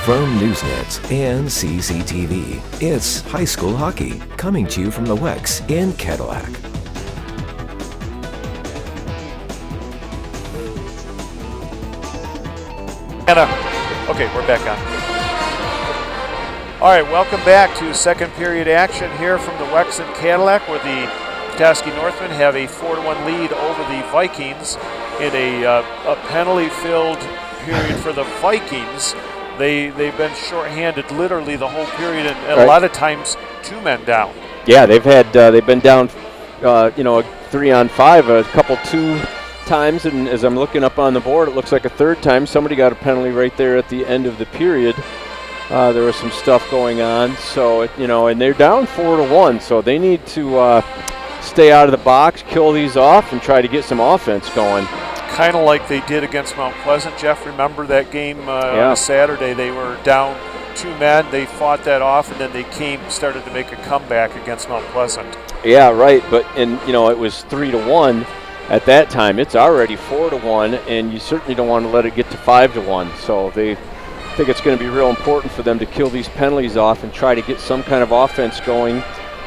From Newsnet and CCTV, it's high school hockey coming to you from the WEX in Cadillac. Okay, we're back on. All right, welcome back to second period action here from the WEX in Cadillac, where the Petoskey Northmen have a 4-1 lead over the Vikings in a penalty-filled period for the Vikings. They've been shorthanded literally the whole period, and a lot of times 2 men down. Yeah, they've been down, 3-on-5, a couple 2 times, and as I'm looking up on the board, it looks like a third time. Somebody got a penalty right there at the end of the period. There was some stuff going on, so and they're down 4-1, so they need to stay out of the box, kill these off, and try to get some offense going. Kind of like they did against Mount Pleasant. Jeff, remember that game on Saturday? They were down 2 men. They fought that off, and then they started to make a comeback against Mount Pleasant. Yeah, right. But it was 3-1 at that time. It's already 4-1, and you certainly don't want to let it get to 5-1. So they think it's going to be real important for them to kill these penalties off and try to get some kind of offense going.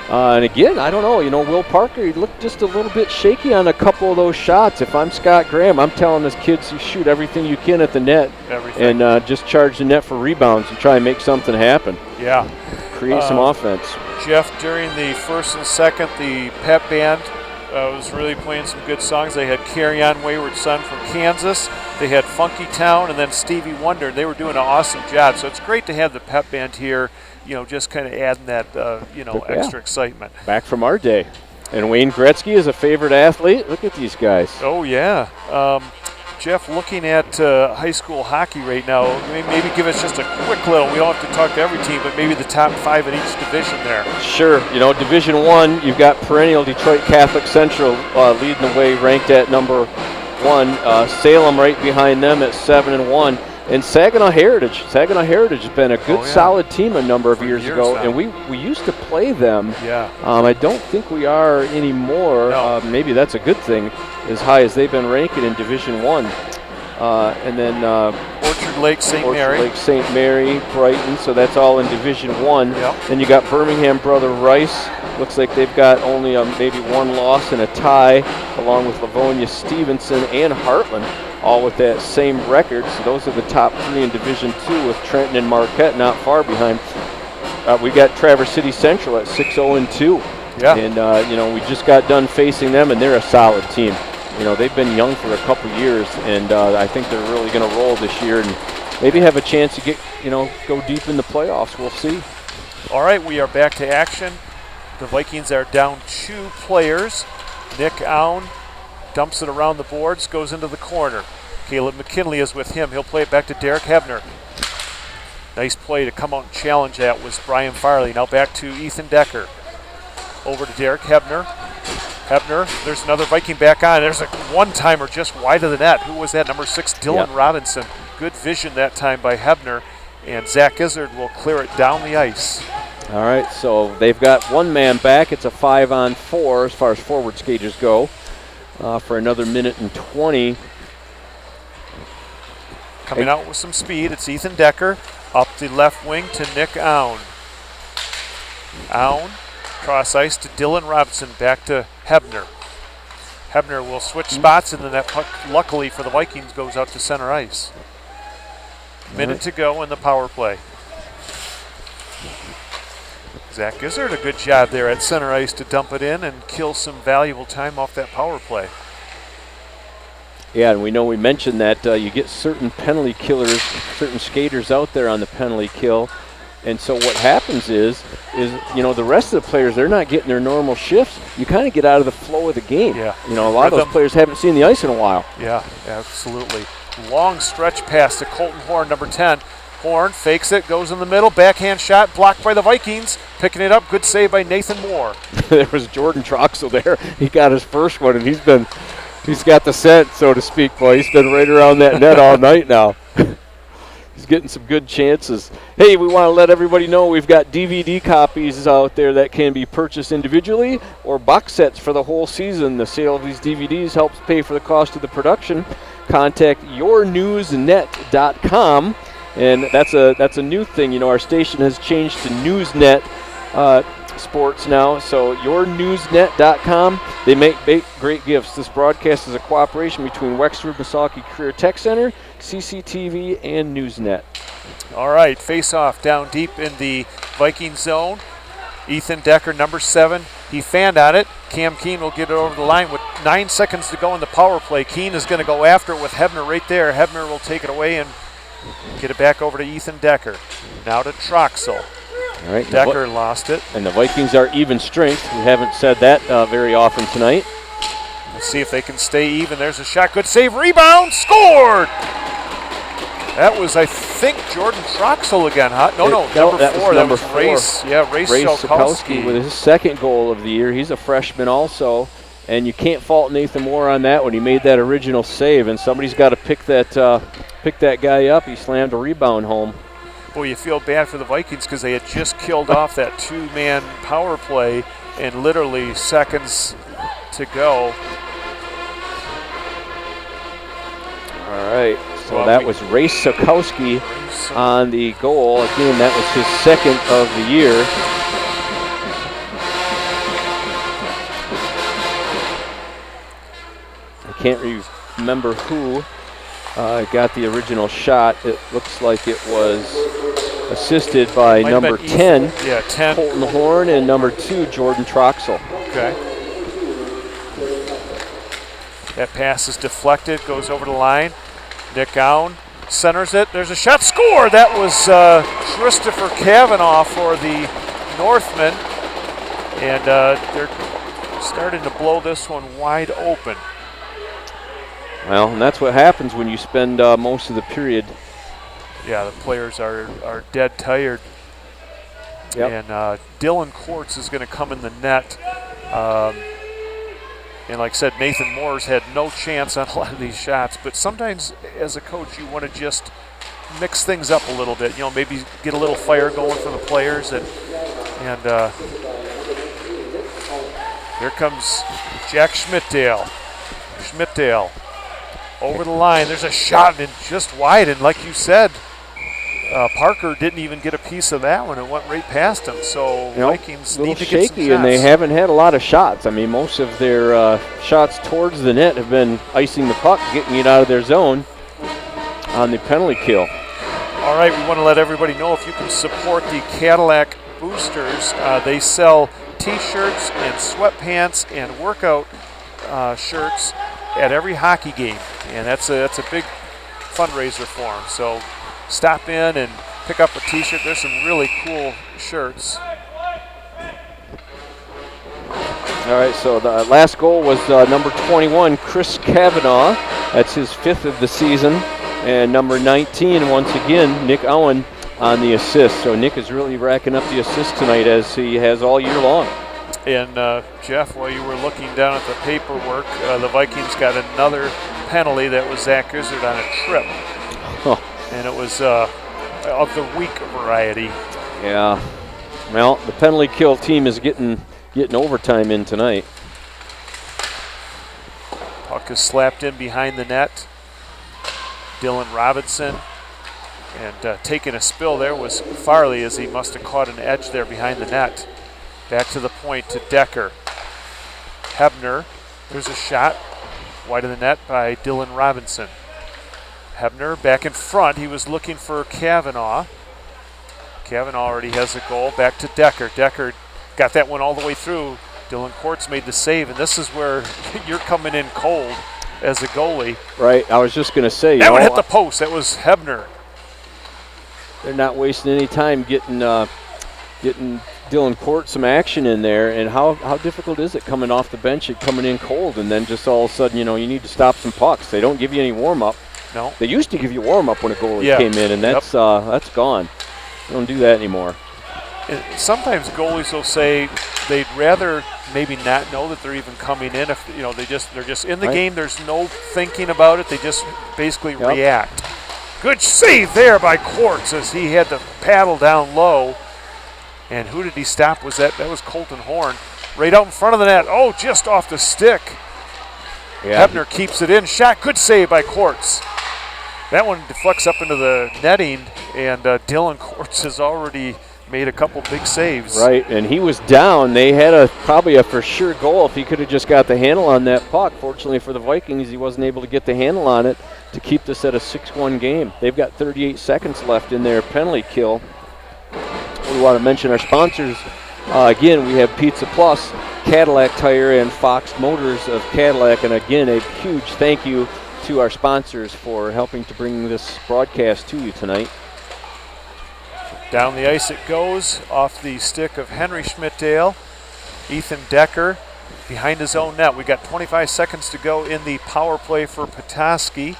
And again, I don't know, Will Parker, he looked just a little bit shaky on a couple of those shots. If I'm Scott Graham, I'm telling his kids to shoot everything you can at the net. Everything. And just charge the net for rebounds and try and make something happen. Yeah. Create some offense. Jeff, during the first and second, the pep band was really playing some good songs. They had Carry On Wayward Son from Kansas. They had Funky Town and then Stevie Wonder. They were doing an awesome job. So it's great to have the pep band here, just kind of adding that, extra excitement. Back from our day. And Wayne Gretzky is a favorite athlete. Look at these guys. Oh, yeah. Jeff, looking at high school hockey right now, maybe give us just a quick little, we don't have to talk to every team, but maybe the top 5 in each division there. Sure. Division 1, you've got perennial Detroit Catholic Central leading the way, ranked at number 1. Salem right behind them at 7-1. And Saginaw Heritage. Saginaw Heritage has been a good, solid team a number of years ago, now. And we used to play them. Yeah. I don't think we are anymore. No. Maybe that's a good thing, as high as they've been ranking in Division 1. And then Orchard Lake St. Mary. Orchard Lake St. Mary, Brighton, so that's all in Division 1. Yep. Then you got Birmingham Brother Rice. Looks like they've got only maybe 1 loss and a tie, along with Livonia Stevenson and Heartland, all with that same record. So those are the top 3 in Division 2, with Trenton and Marquette not far behind. We got Traverse City Central at 6-0-2. Yeah. And, we just got done facing them, and they're a solid team. They've been young for a couple years, and I think they're really going to roll this year and maybe have a chance to get, go deep in the playoffs. We'll see. All right, we are back to action. The Vikings are down 2 players. Nick Aun dumps it around the boards, goes into the corner. Caleb McKinley is with him. He'll play it back to Derek Hebner. Nice play to come out and challenge that was Brian Farley. Now back to Ethan Decker. Over to Derek Hebner. Hebner, there's another Viking back on. There's a one-timer just wide of the net. Who was that? Number 6, Dylan Robinson. Good vision that time by Hebner. And Zach Izzard will clear it down the ice. All right, so they've got 1 man back. It's a 5-on-4 as far as forward skaters go for another minute and 20. Coming out with some speed, it's Ethan Decker. Up the left wing to Nick Aun. Aun, cross ice to Dylan Robinson, back to Hebner. Hebner will switch spots, and then that puck, luckily for the Vikings, goes out to center ice. Minute to go in the power play. Zach Izzard, a good job there at center ice to dump it in and kill some valuable time off that power play. Yeah, and we mentioned that you get certain penalty killers, certain skaters out there on the penalty kill. And so what happens is the rest of the players, they're not getting their normal shifts. You kind of get out of the flow of the game. Yeah. A lot of those players haven't seen the ice in a while. Yeah, absolutely. Long stretch pass to Colton Horn, number 10. Horn fakes it, goes in the middle, backhand shot, blocked by the Vikings. Picking it up, good save by Nathan Moore. There was Jordan Troxel there. He got his first one, and he's got the scent, so to speak, boy. He's been right around that net all night now. He's getting some good chances. Hey, we want to let everybody know we've got DVD copies out there that can be purchased individually or box sets for the whole season. The sale of these DVDs helps pay for the cost of the production. Contact yournewsnet.com And that's a new thing. You know, our station has changed to Newsnet Sports now. So yournewsnet.com, they make great gifts. This broadcast is a cooperation between Wexford Petoskey Career Tech Center, CCTV, and Newsnet. All right, face-off down deep in the Viking zone. Ethan Decker, number 7. He fanned on it. Cam Keene will get it over the line with 9 seconds to go in the power play. Keene is going to go after it with Hebner right there. Hebner will take it away and get it back over to Ethan Decker. Now to Troxel. All right, Decker lost it. And the Vikings are even strength. We haven't said that very often tonight. Let's see if they can stay even. There's a shot. Good save. Rebound. Scored! That was, I think, Jordan Troxel again, huh? No, number 4. That was Race. Yeah, Race Sokowski with his second goal of the year. He's a freshman also, and you can't fault Nathan Moore on that when he made that original save, and somebody's got to pick that guy up. He slammed a rebound home. Boy, you feel bad for the Vikings because they had just killed off that 2-man power play and literally seconds to go. All right. So that was Ray Sokowski on the goal. Again, that was his second of the year. I can't remember who got the original shot. It looks like it was assisted by number 10, 10. Colton Horn, and number 2, Jordan Troxel. Okay. That pass is deflected, goes over the line. Nick Gown centers it. There's a shot. Score! That was Christopher Kavanaugh for the Northmen. And they're starting to blow this one wide open. Well, and that's what happens when you spend most of the period. Yeah, the players are dead tired. Yep. And Dylan Quartz is going to come in the net. And like I said, Nathan Moore's had no chance on a lot of these shots. But sometimes, as a coach, you want to just mix things up a little bit. You know, maybe get a little fire going for the players. And here comes Jack Schmidtdale. Schmidtdale over the line. There's a shot and just wide. And like you said, Parker didn't even get a piece of that one. It went right past him. So Vikings need to get some shots. And they haven't had a lot of shots. I mean, most of their shots towards the net have been icing the puck, getting it out of their zone on the penalty kill. All right, we want to let everybody know if you can support the Cadillac Boosters. They sell T-shirts and sweatpants and workout shirts at every hockey game, and that's a big fundraiser for them. So stop in and pick up a T-shirt. There's some really cool shirts. All right, so the last goal was number 21, Chris Kavanaugh. That's his 5th of the season. And number 19, once again, Nick Owen on the assist. So Nick is really racking up the assists tonight, as he has all year long. And Jeff, while you were looking down at the paperwork, the Vikings got another penalty. That was Zach Gizzard on a trip. Oh. And it was of the weak variety. Yeah. Well, the penalty kill team is getting overtime in tonight. Puck is slapped in behind the net. Dylan Robinson. And taking a spill there was Farley, as he must have caught an edge there behind the net. Back to the point to Decker. Hebner. There's a shot. Wide of the net by Dylan Robinson. Hebner back in front. He was looking for Kavanaugh. Kavanaugh already has a goal. Back to Decker. Decker got that one all the way through. Dylan Quartz made the save, and this is where you're coming in cold as a goalie. Right. I was just going to say. That one hit the post. That was Hebner. They're not wasting any time getting Dylan Quartz some action in there. And how difficult is it coming off the bench and coming in cold, and then just all of a sudden, you need to stop some pucks. They don't give you any warm-up. No. They used to give you warm-up when a goalie came in, and that's gone. They don't do that anymore. And sometimes goalies will say they'd rather maybe not know that they're even coming in. If they're just in the game. There's no thinking about it. They just basically react. Good save there by Quartz, as he had to paddle down low. And who did he stop? That was Colton Horn, right out in front of the net. Oh, just off the stick. Yeah. Hebner keeps it in. Shot. Good save by Quartz. That one deflects up into the netting, and Dylan Quartz has already made a couple big saves. Right, and he was down. They had probably a for sure goal if he could have just got the handle on that puck. Fortunately for the Vikings, he wasn't able to get the handle on it to keep this at a 6-1 game. They've got 38 seconds left in their penalty kill. We want to mention our sponsors. Again, we have Pizza Plus, Cadillac Tire, and Fox Motors of Cadillac. And again, a huge thank you to our sponsors for helping to bring this broadcast to you tonight. Down the ice it goes, off the stick of Henry Schmidtdale. Ethan Decker behind his own net. We got 25 seconds to go in the power play for Petoskey.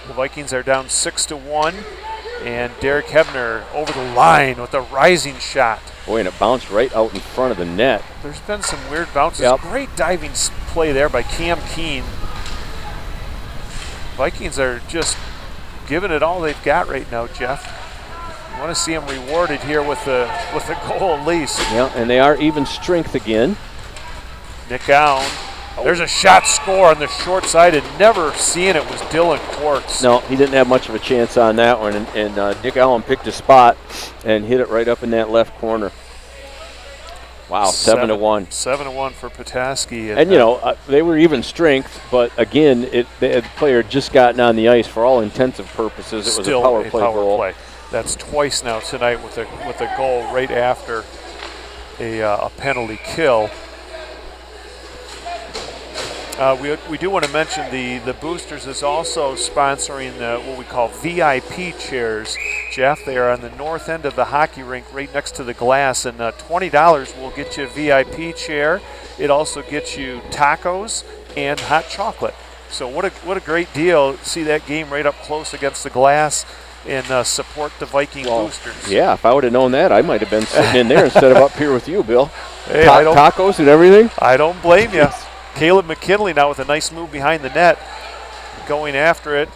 The Vikings are down 6-1, and Derek Hebner over the line with a rising shot. Boy, and it bounced right out in front of the net. There's been some weird bounces. Yep. Great diving play there by Cam Keene. Vikings are just giving it all they've got right now, Jeff. I want to see them rewarded here with a goal at least. Yeah, and they are even strength again. Nick Allen. There's a shot score on the short side, and never seeing it was Dylan Quartz. No, he didn't have much of a chance on that one, and Nick Allen picked a spot and hit it right up in that left corner. Wow, 7-1. 7-1 for Petoskey. And they were even strength, but again, the player had just gotten on the ice for all intents and purposes. It was still a power play goal. Play. That's twice now tonight with a goal right after a penalty kill. We do want to mention the Boosters is also sponsoring what we call VIP chairs. Jeff, they are on the north end of the hockey rink right next to the glass, and $20 will get you a VIP chair. It also gets you tacos and hot chocolate. So what a great deal. See that game right up close against the glass and support the Viking Boosters. Yeah, if I would have known that, I might have been sitting in there instead of up here with you, Bill. Hey, tacos and everything? I don't blame you. Caleb McKinley now with a nice move behind the net, going after it.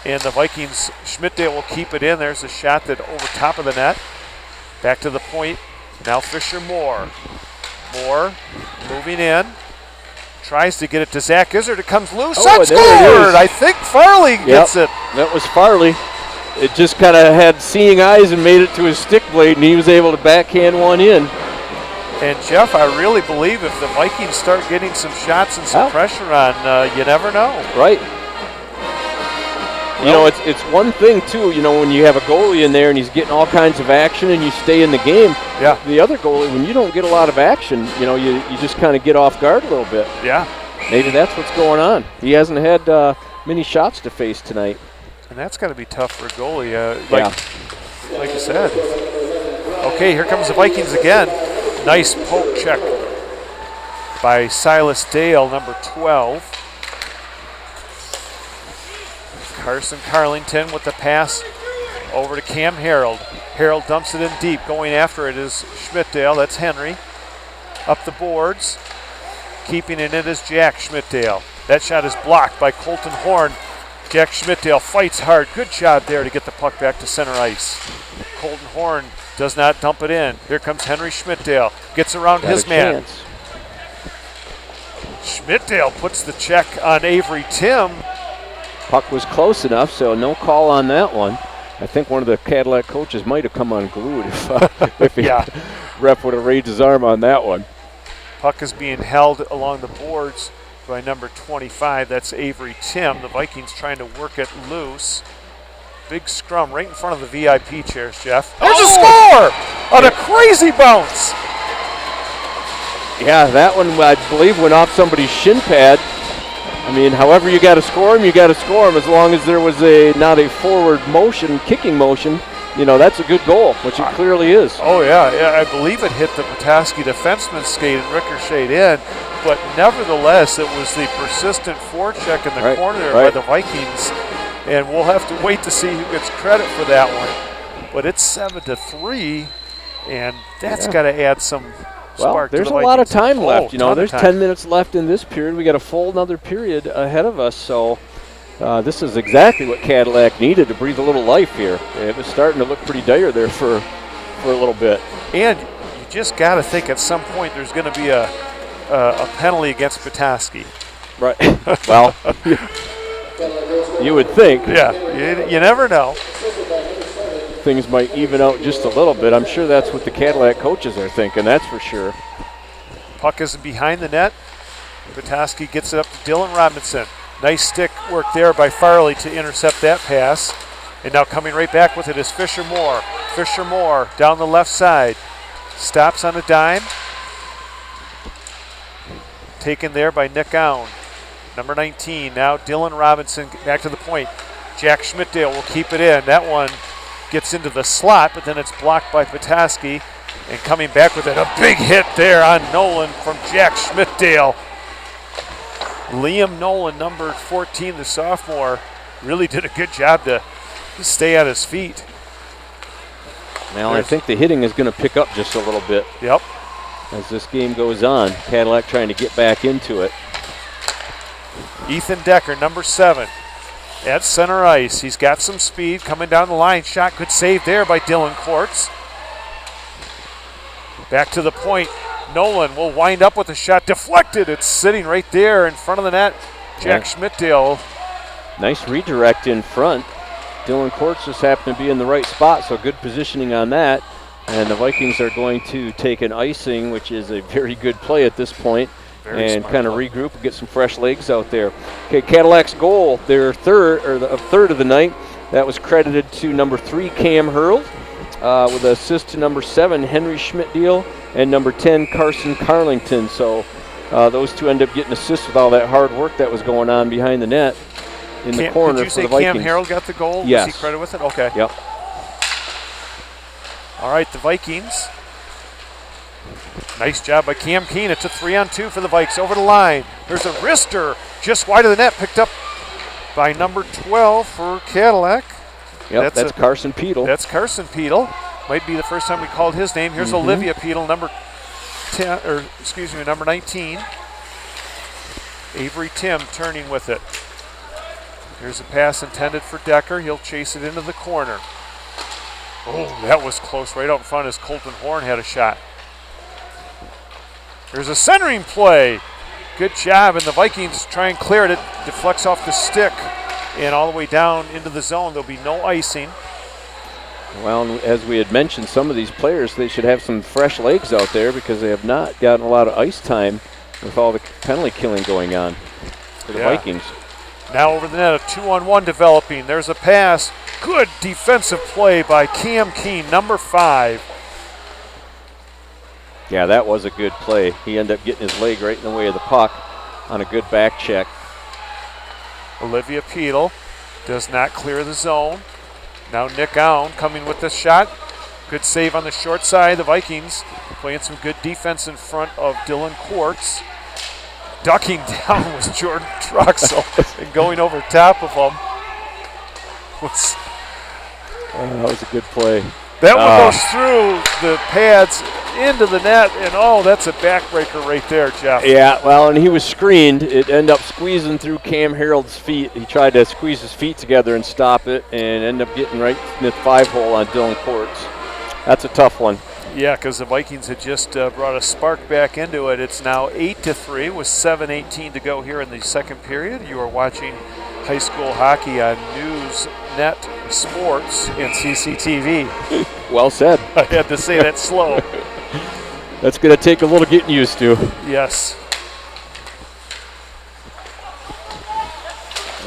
And the Vikings, Schmidtdale will keep it in. There's a shot that over top of the net. Back to the point. Now Fisher Moore. Moore moving in. Tries to get it to Zach Izzard. It comes loose. Shot scored! I think Farley gets it. That was Farley. It just kind of had seeing eyes and made it to his stick blade, and he was able to backhand one in. And, Jeff, I really believe if the Vikings start getting some shots and some pressure on, you never know. Right. Well, it's one thing, too, when you have a goalie in there and he's getting all kinds of action and you stay in the game. Yeah. The other goalie, when you don't get a lot of action, you just kind of get off guard a little bit. Yeah. Maybe that's what's going on. He hasn't had many shots to face tonight. And that's got to be tough for a goalie, like you said. Okay, here comes the Vikings again. Nice poke check by Silas Dale, number 12. Carson Carlington with the pass over to Cam Harold. Harold dumps it in deep. Going after it is Schmidtdale. That's Henry. Up the boards. Keeping it in is Jack Schmidtdale. That shot is blocked by Colton Horn. Jack Schmidtdale fights hard. Good job there to get the puck back to center ice. Colton Horn does not dump it in. Here comes Henry Schmidtdale. Gets around his man. Schmidtdale puts the check on Avery Tim. Puck was close enough, so no call on that one. I think one of the Cadillac coaches might have come unglued if ref would have raised his arm on that one. Puck is being held along the boards by number 25. That's Avery Tim. The Vikings trying to work it loose. Big scrum right in front of the VIP chairs, Jeff. There's a score on a crazy bounce. Yeah, that one, I believe, went off somebody's shin pad. I mean, however you got to score him, you got to score him. As long as there was not a forward motion, kicking motion, that's a good goal, which it clearly is. Oh, yeah, I believe it hit the Petoskey defenseman's skate and ricocheted in. But nevertheless, it was the persistent forecheck in the corner there by the Vikings. And we'll have to wait to see who gets credit for that one. But it's 7-3, and that's got to add some spark to the Vikings. There's a lot of time left. There's time. 10 minutes left in this period. We got a full another period ahead of us. So this is exactly what Cadillac needed to breathe a little life here. It was starting to look pretty dire there for a little bit. And you just got to think at some point there's going to be a penalty against Petoskey. Right. Well, you would think. Yeah, you never know. things might even out just a little bit. I'm sure that's what the Cadillac coaches are thinking, that's for sure. Puck is behind the net. Petoskey gets it up to Dylan Robinson. Nice stick work there by Farley to intercept that pass. And now coming right back with it is Fisher Moore. Fisher Moore down the left side. Stops on a dime. Taken there by Nick Owen. Number 19, now Dylan Robinson back to the point. Jack Schmidtdale will keep it in. That one gets into the slot, but then it's blocked by Petoskey. And coming back with it, a big hit there on Nolan from Jack Schmidtdale. Liam Nolan, number 14, the sophomore, really did a good job to stay on his feet. Well, I think the hitting is going to pick up just a little bit. Yep. As this game goes on, Cadillac trying to get back into it. Ethan Decker, number 7, at center ice. He's got some speed coming down the line. Shot, good save there by Dylan Quartz. Back to the point. Nolan will wind up with a shot deflected. It's sitting right there in front of the net. Jack Schmidtdale. Nice redirect in front. Dylan Quartz just happened to be in the right spot, so good positioning on that. And the Vikings are going to take an icing, which is a very good play at this point, and kind of regroup and get some fresh legs out there. Okay, Cadillac's goal, their third of the night, that was credited to number 3, Cam Hurl, with an assist to number 7, Henry Schmidtdale, and number 10, Carson Carlington. So those two end up getting assists with all that hard work that was going on behind the net in the corner for the Vikings. Did you say Cam Harrell got the goal? Yes. Was he credited with it? Okay. Yep. All right, the Vikings. Nice job by Cam Keene. It's a 3-on-2 for the Vikes. Over the line. There's a wrister just wide of the net, picked up by number 12 for Cadillac. Yep, that's Carson Peedle. That's Carson Peedle. Might be the first time we called his name. Here's Olivia Peedle, number 19. Avery Tim turning with it. Here's a pass intended for Decker. He'll chase it into the corner. Oh, that was close right out in front as Colton Horn had a shot. There's a centering play. Good job, and the Vikings try and clear it. It deflects off the stick and all the way down into the zone. There'll be no icing. Well, as we had mentioned, some of these players, they should have some fresh legs out there because they have not gotten a lot of ice time with all the penalty killing going on for the Vikings. Now over the net, a 2-on-1 developing. There's a pass. Good defensive play by Cam Keene, number 5. Yeah, that was a good play. He ended up getting his leg right in the way of the puck on a good back check. Olivia Peedle does not clear the zone. Now Nick Owen coming with this shot. Good save on the short side. The Vikings playing some good defense in front of Dylan Quartz. Ducking down was Jordan Troxel and going over top of him. That was a good play. That one goes through the pads into the net, and that's a backbreaker right there, Jeff. Yeah, well, and he was screened. It ended up squeezing through Cam Harold's feet. He tried to squeeze his feet together and stop it, and ended up getting right in the 5-hole on Dylan Quartz. That's a tough one. Yeah, because the Vikings had just brought a spark back into it. It's now 8-3 with 7:18 to go here in the second period. You are watching high school hockey on Newsnet Sports and CCTV. Well said. I had to say that slow. That's going to take a little getting used to. Yes.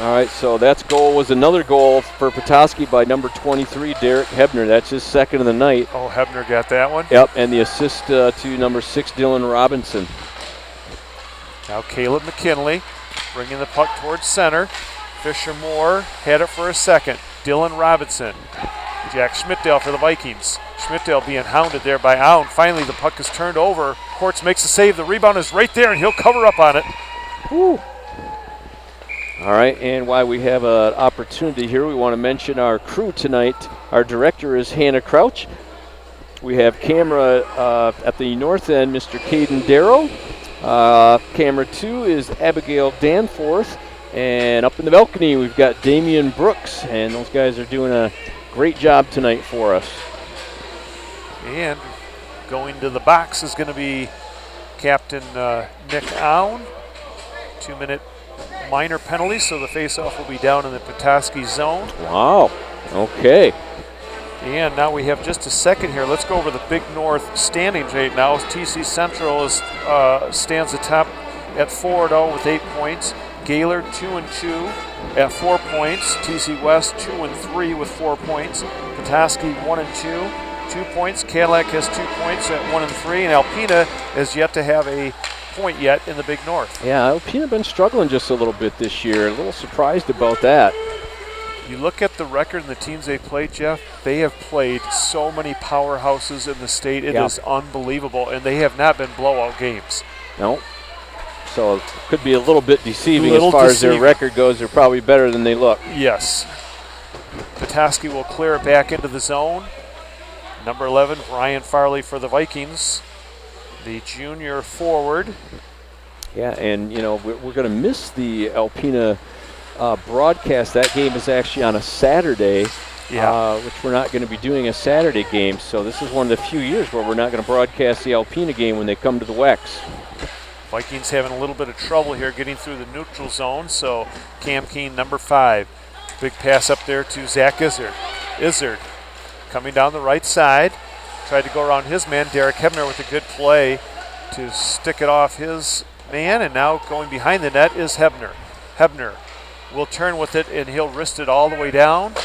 All right, so that goal was another goal for Petoskey by number 23, Derek Hebner. That's his second of the night. Oh, Hebner got that one? Yep, and the assist to number 6, Dylan Robinson. Now Caleb McKinley bringing the puck towards center. Fisher Moore had it for a second. Dylan Robinson. Jack Schmidtdale for the Vikings. Schmidtdale being hounded there by Owen. Finally, the puck is turned over. Quartz makes a save. The rebound is right there, and he'll cover up on it. Woo. All right, and while we have an opportunity here, we want to mention our crew tonight. Our director is Hannah Crouch. We have camera at the north end, Mr. Caden Darrow. Camera 2 is Abigail Danforth. And up in the balcony, we've got Damian Brooks, and those guys are doing a great job tonight for us. And going to the box is going to be Captain Nick Owen. 2-minute minor penalty, so the faceoff will be down in the Petoskey zone. Wow. Okay. And now we have just a second here. Let's go over the Big North standings right now. TC Central stands atop at 4-0 with 8 points. Gaylord 2-2 at 4 points. TC West 2-3 with 4 points. Petoskey 1-2, 2 points. Cadillac has 2 points at 1-3, and Alpena has yet to have a point yet in the Big North. Yeah, Alpena been struggling just a little bit this year. A little surprised about that. You look at the record and the teams they played, Jeff, they have played so many powerhouses in the state. It is unbelievable, and they have not been blowout games. No. So it could be a little bit deceiving as far as their record goes. They're probably better than they look. Yes. Petoskey will clear it back into the zone. Number 11, Ryan Farley for the Vikings, the junior forward. Yeah, and, you know, we're going to miss the Alpena broadcast. That game is actually on a Saturday, which we're not going to be doing a Saturday game. So this is one of the few years where we're not going to broadcast the Alpena game when they come to the WEX. Vikings having a little bit of trouble here getting through the neutral zone. So Cam Keene, number 5. Big pass up there to Zach Izzard. Izzard coming down the right side. Tried to go around his man, Derek Hebner, with a good play to stick it off his man. And now going behind the net is Hebner. Hebner will turn with it, and he'll wrist it all the way down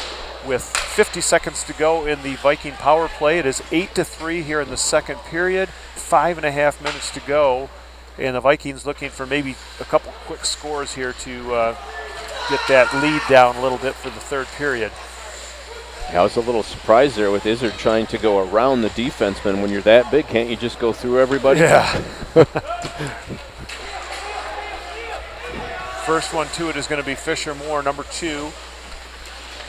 with 50 seconds to go in the Viking power play. It is 8-3 here in the second period, 5.5 minutes to go, and the Vikings looking for maybe a couple quick scores here to get that lead down a little bit for the third period. I was a little surprised there with Izzard trying to go around the defenseman. When you're that big, can't you just go through everybody? Yeah. First one to it is going to be Fisher Moore, number 2.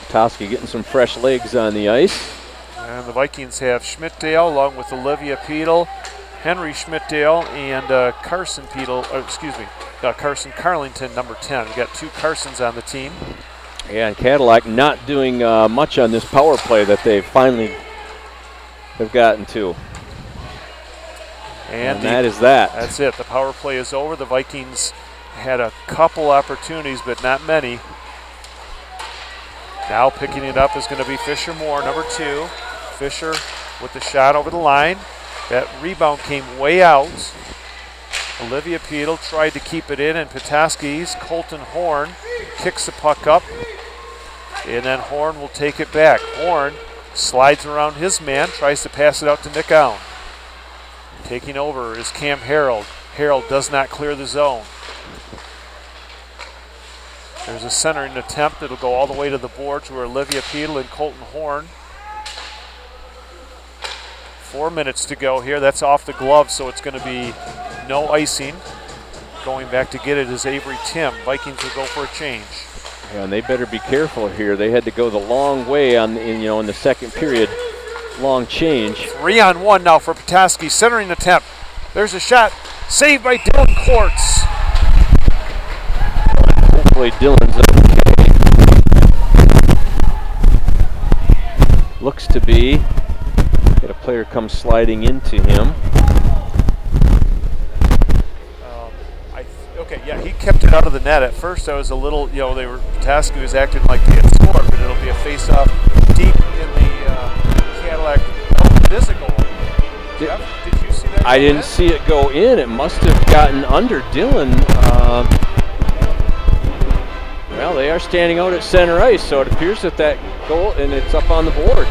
Petoskey getting some fresh legs on the ice. And the Vikings have Schmidtdale along with Olivia Peedle, Henry Schmidtdale, and Carson Carlington, number 10. We've got 2 Carsons on the team. Yeah, and Cadillac not doing much on this power play that they finally have gotten to. And that is that. That's it. The power play is over. The Vikings had a couple opportunities, but not many. Now picking it up is going to be Fisher Moore, number 2. Fisher with the shot over the line. That rebound came way out. Olivia Peedle tried to keep it in, and Petoskey's Colton Horn kicks the puck up, and then Horn will take it back. Horn slides around his man, tries to pass it out to Nick Allen. Taking over is Cam Harold. Harold does not clear the zone. There's a centering attempt. It'll go all the way to the board to Olivia Peedle and Colton Horn. 4 minutes to go here. That's off the glove, so it's going to be no icing. Going back to get it is Avery Tim. Vikings will go for a change. Yeah, and they better be careful here. They had to go the long way in the second period. Long change. 3-on-1 now for Petoskey. Centering attempt. There's a shot. Saved by Dylan Quartz. Hopefully Dylan's okay. Looks to be. Got a player come sliding into him. He kept it out of the net. At first I was a little, Petoskey was acting like they had scored, but it'll be a face-off deep in the Cadillac. It is a goal. Jeff, did you see that? I didn't see it go in. It must have gotten under Dylan. Well, they are standing out at center ice, so it appears that goal, and it's up on the board.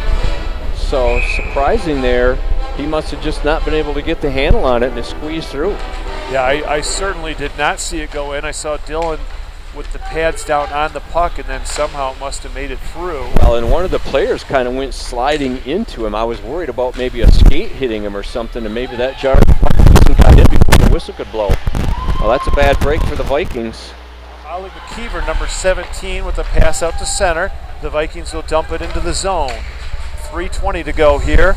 So surprising there. He must have just not been able to get the handle on it and it squeezed through. Yeah, I certainly did not see it go in. I saw Dylan with the pads down on the puck, and then somehow it must have made it through. Well, and one of the players kind of went sliding into him. I was worried about maybe a skate hitting him or something, and maybe that jar got hit before the whistle could blow. Well, that's a bad break for the Vikings. Ollie McKeever, number 17, with a pass out to center. The Vikings will dump it into the zone. 3:20 to go here.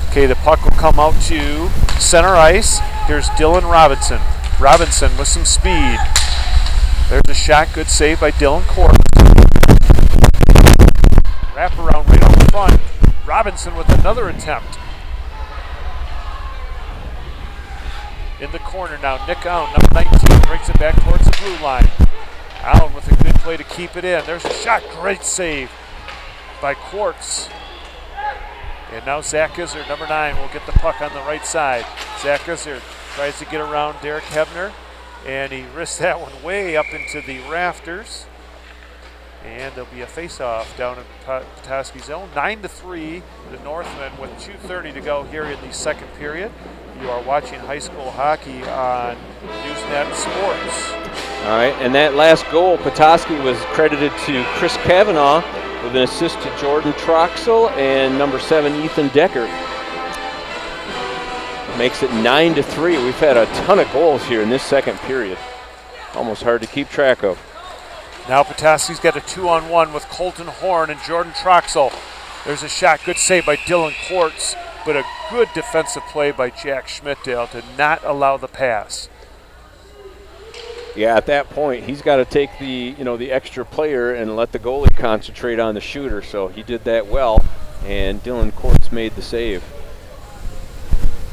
Okay, the puck will come out to center ice. Here's Dylan Robinson. Robinson with some speed. There's a shot, good save by Dylan Court. Wrap around right off the front. Robinson with another attempt. In the corner now, Nick Allen, number 19, brings it back towards the blue line. play to keep it in. There's a shot. Great save by Quartz. And now Zach Izzard, number 9, will get the puck on the right side. Zach Izzard tries to get around Derek Hebner, and he risks that one way up into the rafters. And there'll be a face-off down in Petoskey zone. 9-3, the Northmen with 2:30 to go here in the second period. You are watching high school hockey on Newsnet Sports. All right, and that last goal, Petoskey was credited to Chris Kavanaugh with an assist to Jordan Troxel and number 7, Ethan Decker. Makes it 9-3. We've had a ton of goals here in this second period. Almost hard to keep track of. Now Petoskey's got a 2-on-1 with Colton Horn and Jordan Troxel. There's a shot. Good save by Dylan Quartz, but a good defensive play by Jack Schmidtdale to not allow the pass. Yeah, at that point, he's got to take the extra player and let the goalie concentrate on the shooter. So he did that well, and Dylan Quartz made the save.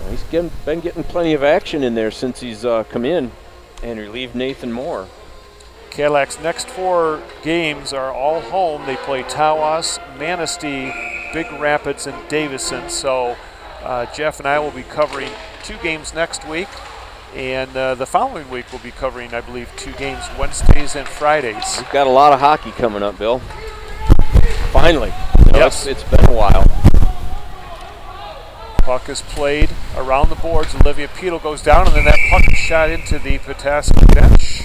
Well, he's been getting plenty of action in there since he's come in and relieved Nathan Moore. Cadillac's next 4 games are all home. They play Tawas, Manistee, Big Rapids, and Davison. So Jeff and I will be covering 2 games next week. And the following week we'll be covering, I believe, 2 games, Wednesdays and Fridays. We've got a lot of hockey coming up, Bill. Finally. Yes. It's been a while. Puck is played around the boards. Olivia Petal goes down, and then that puck is shot into the Petoskey bench.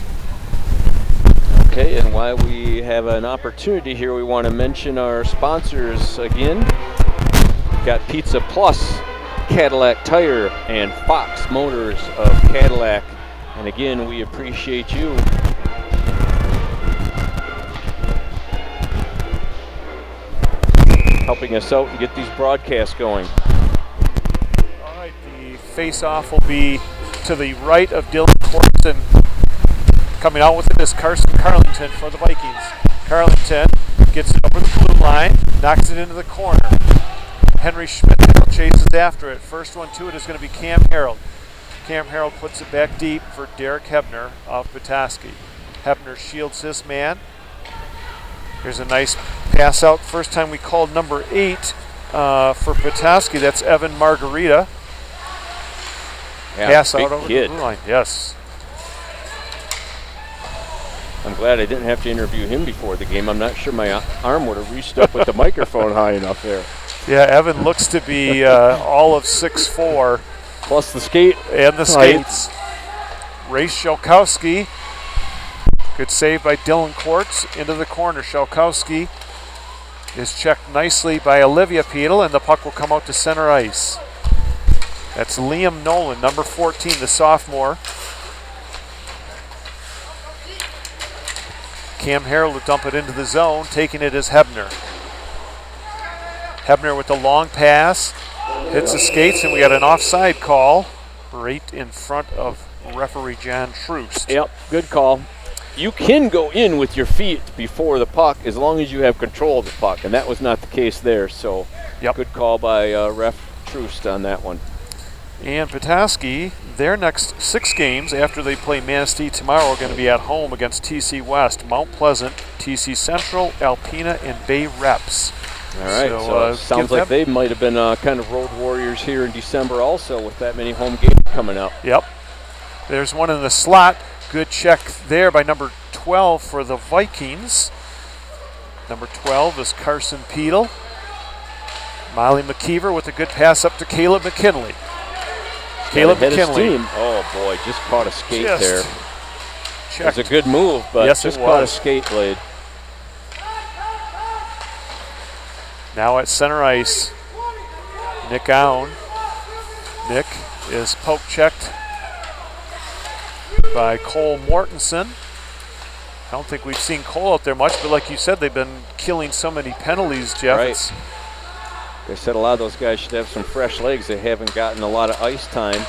Okay, and while we have an opportunity here, we want to mention our sponsors again. We've got Pizza Plus, Cadillac Tire, and Fox Motors of Cadillac. And again, we appreciate you. Helping us out and get these broadcasts going. All right, the face-off will be to the right of Dylan Quartz, and coming out with it is Carson Carlington for the Vikings. Carlington gets it over the blue line, knocks it into the corner. Henry Schmidt chases after it. First one to it is going to be Cam Harold. Cam Harold puts it back deep for Derek Hebner of Petoskey. Hebner shields his man. Here's a nice pass out. First time we called number 8 for Petoskey. That's Evan Margarita. Yeah, pass out over kid. the blue line. Yes. I'm glad I didn't have to interview him before the game. I'm not sure my arm would have reached up with the microphone high enough there. Yeah, Evan looks to be all of 6'4". Plus the skate. And the skates. Race Shelkowski. Good save by Dylan Quartz into the corner. Shelkowski is checked nicely by Olivia Petal, and the puck will come out to center ice. That's Liam Nolan, number 14, the sophomore. Cam Harold will dump it into the zone. Taking it is Hebner. Hebner with the long pass. Hits the skates, and we got an offside call right in front of referee John Troost. Yep, good call. You can go in with your feet before the puck as long as you have control of the puck, and that was not the case there. So good call by ref Troost on that one. And Petoskey, their next 6 games after they play Manistee tomorrow are going to be at home against TC West, Mount Pleasant, TC Central, Alpena, and Bay Reps. All right, so sounds like they might have been kind of road warriors here in December also with that many home games coming up. Yep. There's one in the slot. Good check there by number 12 for the Vikings. Number 12 is Carson Petal. Molly McKeever with a good pass up to Caleb McKinley. Caleb McKinley. Oh boy, just caught a skate there. Checked. It was a good move, but yes, just caught a skate blade. Now at center ice, Nick Owen. Nick is poke checked by Cole Mortensen. I don't think we've seen Cole out there much, but like you said, they've been killing so many penalties, Jeff. Right. They said a lot of those guys should have some fresh legs. They haven't gotten a lot of ice time.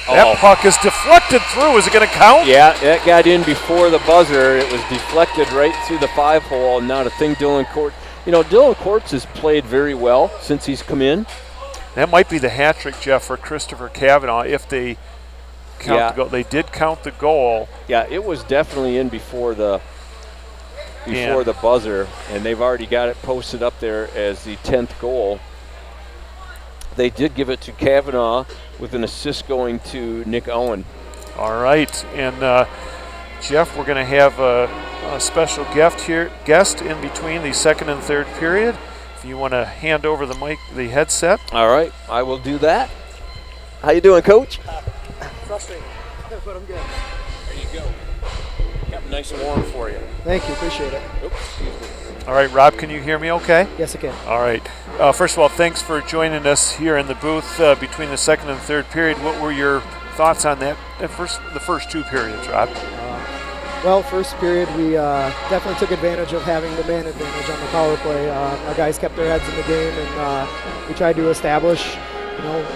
That puck is deflected through. Is it going to count? Yeah, that got in before the buzzer. It was deflected right through the 5-hole. Not a thing Dylan Quartz. You know, Dylan Quartz has played very well since he's come in. That might be the hat trick, Jeff, for Christopher Kavanaugh if they count the goal. They did count the goal. Yeah, it was definitely in before the before the buzzer, and they've already got it posted up there as the 10th goal. They did give it to Kavanaugh with an assist going to Nick Owen. All right, and Jeff, we're going to have a special guest in between the second and third period. If you want to hand over the headset. All right, I will do that. How you doing, Coach? Frustrating, but I'm good. There you go. Kept nice and warm for you. Thank you, appreciate it. Oops, excuse me. All right, Rob, can you hear me okay? Yes, I can. All right. First of all, thanks for joining us here in the booth between the second and third period. What were your thoughts on that the first two periods, Rob? Well, first period, we definitely took advantage of having the man advantage on the power play. Our guys kept their heads in the game, and we tried to establish,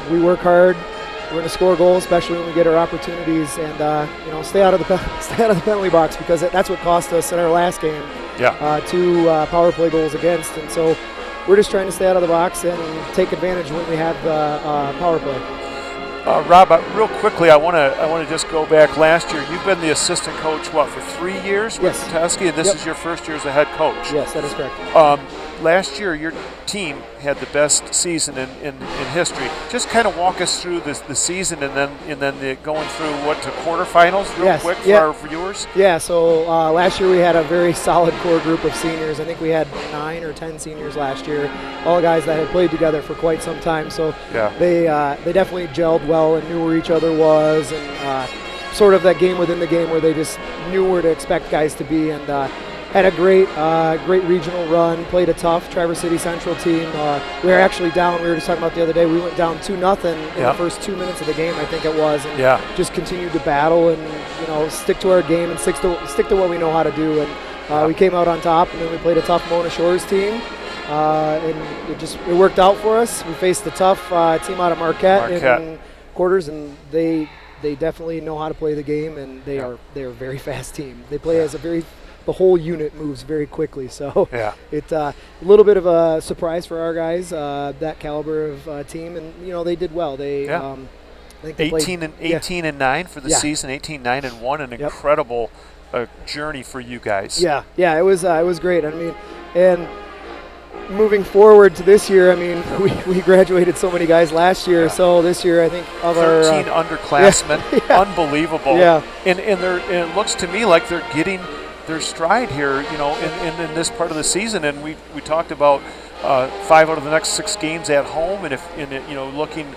we work hard. We're going to score goals, especially when we get our opportunities, and stay out of the penalty box, because that's what cost us in our last game. Yeah. 2 power play goals against, and so we're just trying to stay out of the box and take advantage when we have the power play. Rob, real quickly, I want to just go back last year. You've been the assistant coach, for 3 years with Yes. Petoskey, and this is your first year as a head coach. Yes, that is correct. Last year, your team had the best season in history. Just kind of walk us through the season, and then going through to quarterfinals real quick for our viewers. Yeah. So last year we had a very solid core group of seniors. I think we had 9 or 10 seniors last year. All guys that had played together for quite some time. So they definitely gelled well and knew where each other was, and sort of that game within the game where they just knew where to expect guys to be, and had a great regional run, played a tough Traverse City Central team. We were actually down, we were just talking about the other day, we went down 2-0 in the first 2 minutes of the game, I think it was, and just continued to battle and stick to our game and stick to what we know how to do. And we came out on top, and then we played a tough Mona Shores team. And it worked out for us. We faced the tough team out of Marquette. In quarters, and they definitely know how to play the game, and they're a very fast team. They play as the whole unit moves very quickly, so it's a little bit of a surprise for our guys, that caliber of team, and they did well. They I think they 18 and 9 for the season, 18-9-1, an incredible journey for you guys. Yeah, it was great. I mean, and moving forward to this year, I mean, we graduated so many guys last year, so this year I think of 13 underclassmen, unbelievable. Yeah, and it looks to me like they're getting their stride here, in this part of the season. And we talked about 5 out of the next 6 games at home, and looking,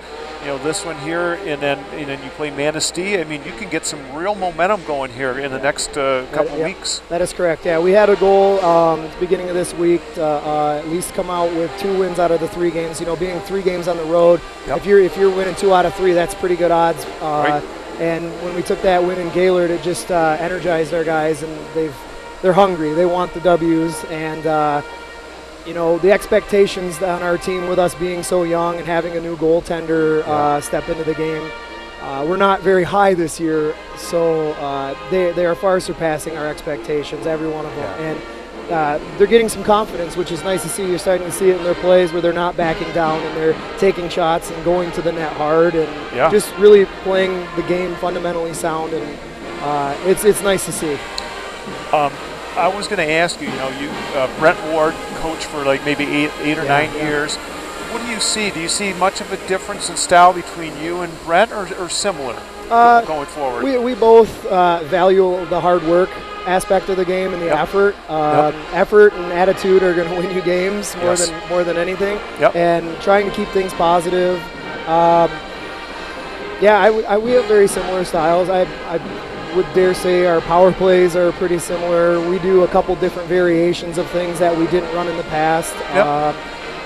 this one here, and then you play Manistee. I mean, you can get some real momentum going here in the next couple weeks. That is correct. Yeah, we had a goal at the beginning of this week to at least come out with 2 wins out of the 3 games. Being 3 games on the road, if you're winning 2 out of 3, that's pretty good odds. Right. And when we took that win in Gaylord, it just energized our guys, and they're hungry. They want the W's, and the expectations on our team with us being so young and having a new goaltender step into the game, we're not very high this year. So they are far surpassing our expectations, every one of them, and they're getting some confidence, which is nice to see. You're starting to see it in their plays where they're not backing down, and they're taking shots and going to the net hard, and just really playing the game fundamentally sound, and it's nice to see. I was going to ask you, Brent Ward, coach for like maybe 8 or 9 years. What do you see? Do you see much of a difference in style between you and Brent, or similar going forward? We both value the hard work aspect of the game and the effort. Effort and attitude are going to win you games more than anything. And trying to keep things positive. We have very similar styles. I would dare say our power plays are pretty similar. We do a couple different variations of things that we didn't run in the past.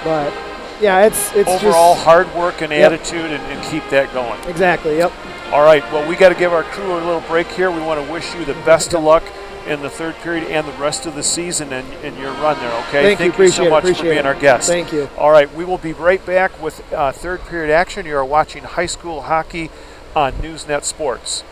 But it's overall just hard work and attitude, and keep that going. Exactly. Yep. All right. Well, we got to give our crew a little break here. We want to wish you the best of luck in the third period and the rest of the season in your run there. Okay. Thank you so much for being our guest. Thank you. All right. We will be right back with third period action. You are watching high school hockey on NewsNet Sports.